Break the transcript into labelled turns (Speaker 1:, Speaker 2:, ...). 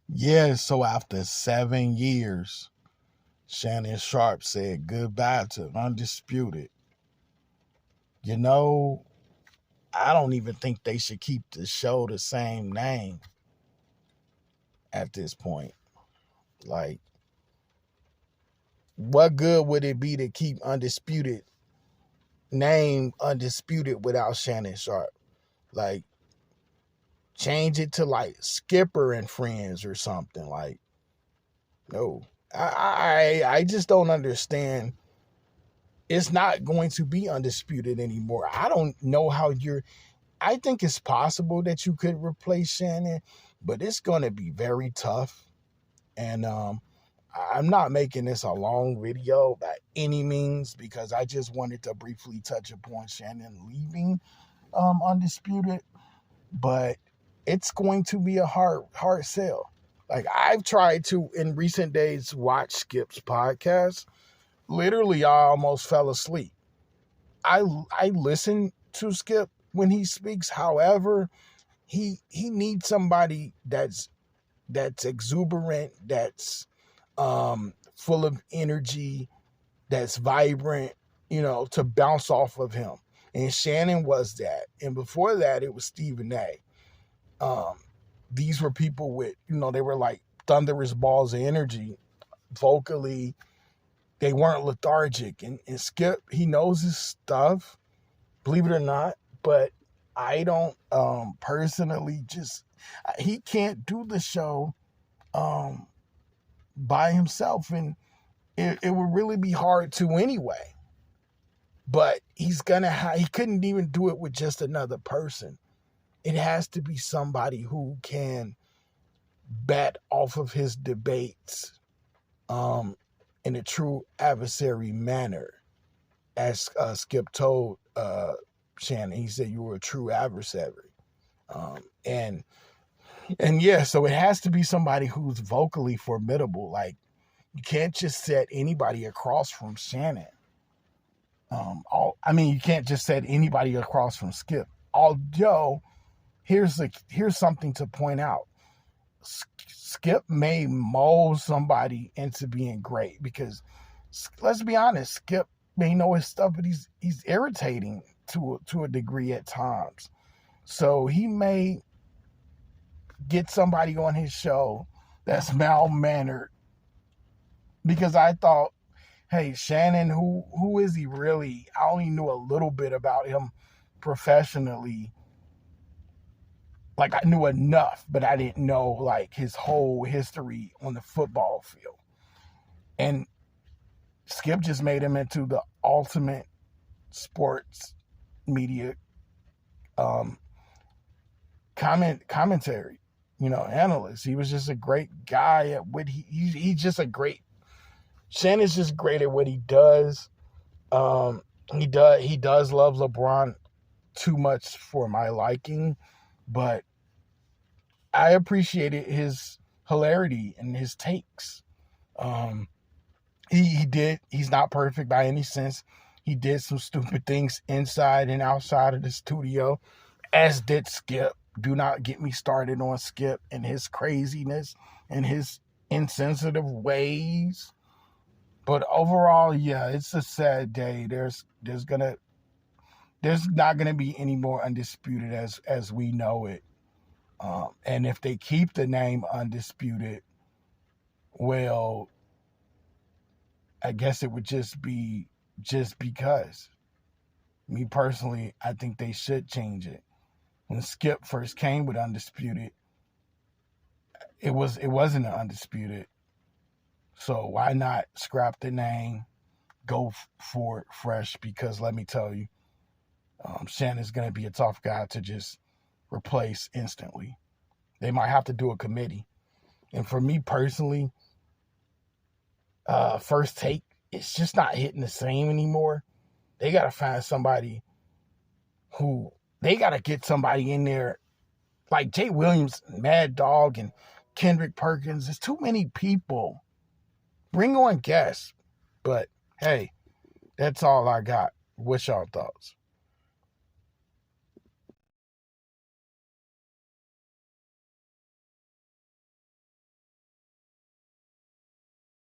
Speaker 1: Yeah, so after 7 years, Shannon Sharpe said goodbye to Undisputed. You know, I don't even think they should keep the show the same name at this point. Like, what good would it be to keep Undisputed name Undisputed without Shannon Sharpe? Like, change it to like Skipper and Friends or something. Like, no. I just don't understand. It's not going to be Undisputed anymore. I don't know how I think it's possible that you could replace Shannon, but it's going to be very tough. And I'm not making this a long video by any means because I just wanted to briefly touch upon Shannon leaving Undisputed, but it's going to be a hard sell. Like, I've tried to in recent days watch Skip's podcast. Literally, I almost fell asleep. I listen to Skip when he speaks. However, he needs somebody that's exuberant, that's full of energy, that's vibrant, to bounce off of him. And Shannon was that. And before that, it was Stephen A. These were people with, they were like thunderous balls of energy vocally. They weren't lethargic. And Skip, he knows his stuff, believe it or not. But I don't personally he can't do the show by himself. And it would really be hard to anyway. But he couldn't even do it with just another person. It has to be somebody who can bat off of his debates in a true adversary manner. As Skip told Shannon, he said, you were a true adversary. And yeah, so it has to be somebody who's vocally formidable. Like, you can't just set anybody across from Shannon. You can't just set anybody across from Skip. Although, here's something to point out. Skip may mold somebody into being great because, let's be honest, Skip may know his stuff, but he's irritating to a degree at times. So he may get somebody on his show that's mal-mannered, because I thought, hey, Shannon, who is he really? I only knew a little bit about him professionally. Like, I knew enough, but I didn't know like his whole history on the football field. And Skip just made him into the ultimate sports media commentary, analyst. He was just a great guy at what he's just a great. Shannon's just great at what he does. He does love LeBron too much for my liking, but I appreciated his hilarity and his takes. He's not perfect by any sense. He did some stupid things inside and outside of the studio, as did Skip. Do not get me started on Skip and his craziness and his insensitive ways. But overall, yeah, it's a sad day. There's not gonna be any more Undisputed as we know it. And if they keep the name Undisputed, well, I guess it would just be just because. Me personally, I think they should change it. When Skip first came with Undisputed, it wasn't an Undisputed. So why not scrap the name, go for it fresh? Because let me tell you, Shannon's going to be a tough guy to just replace instantly. They might have to do a committee. And for me personally, First Take, it's just not hitting the same anymore. They got to find somebody they got to get somebody in there like Jay Williams, Mad Dog, and Kendrick Perkins. There's too many people. Bring on guests. But hey, that's all I got. What's y'all thoughts?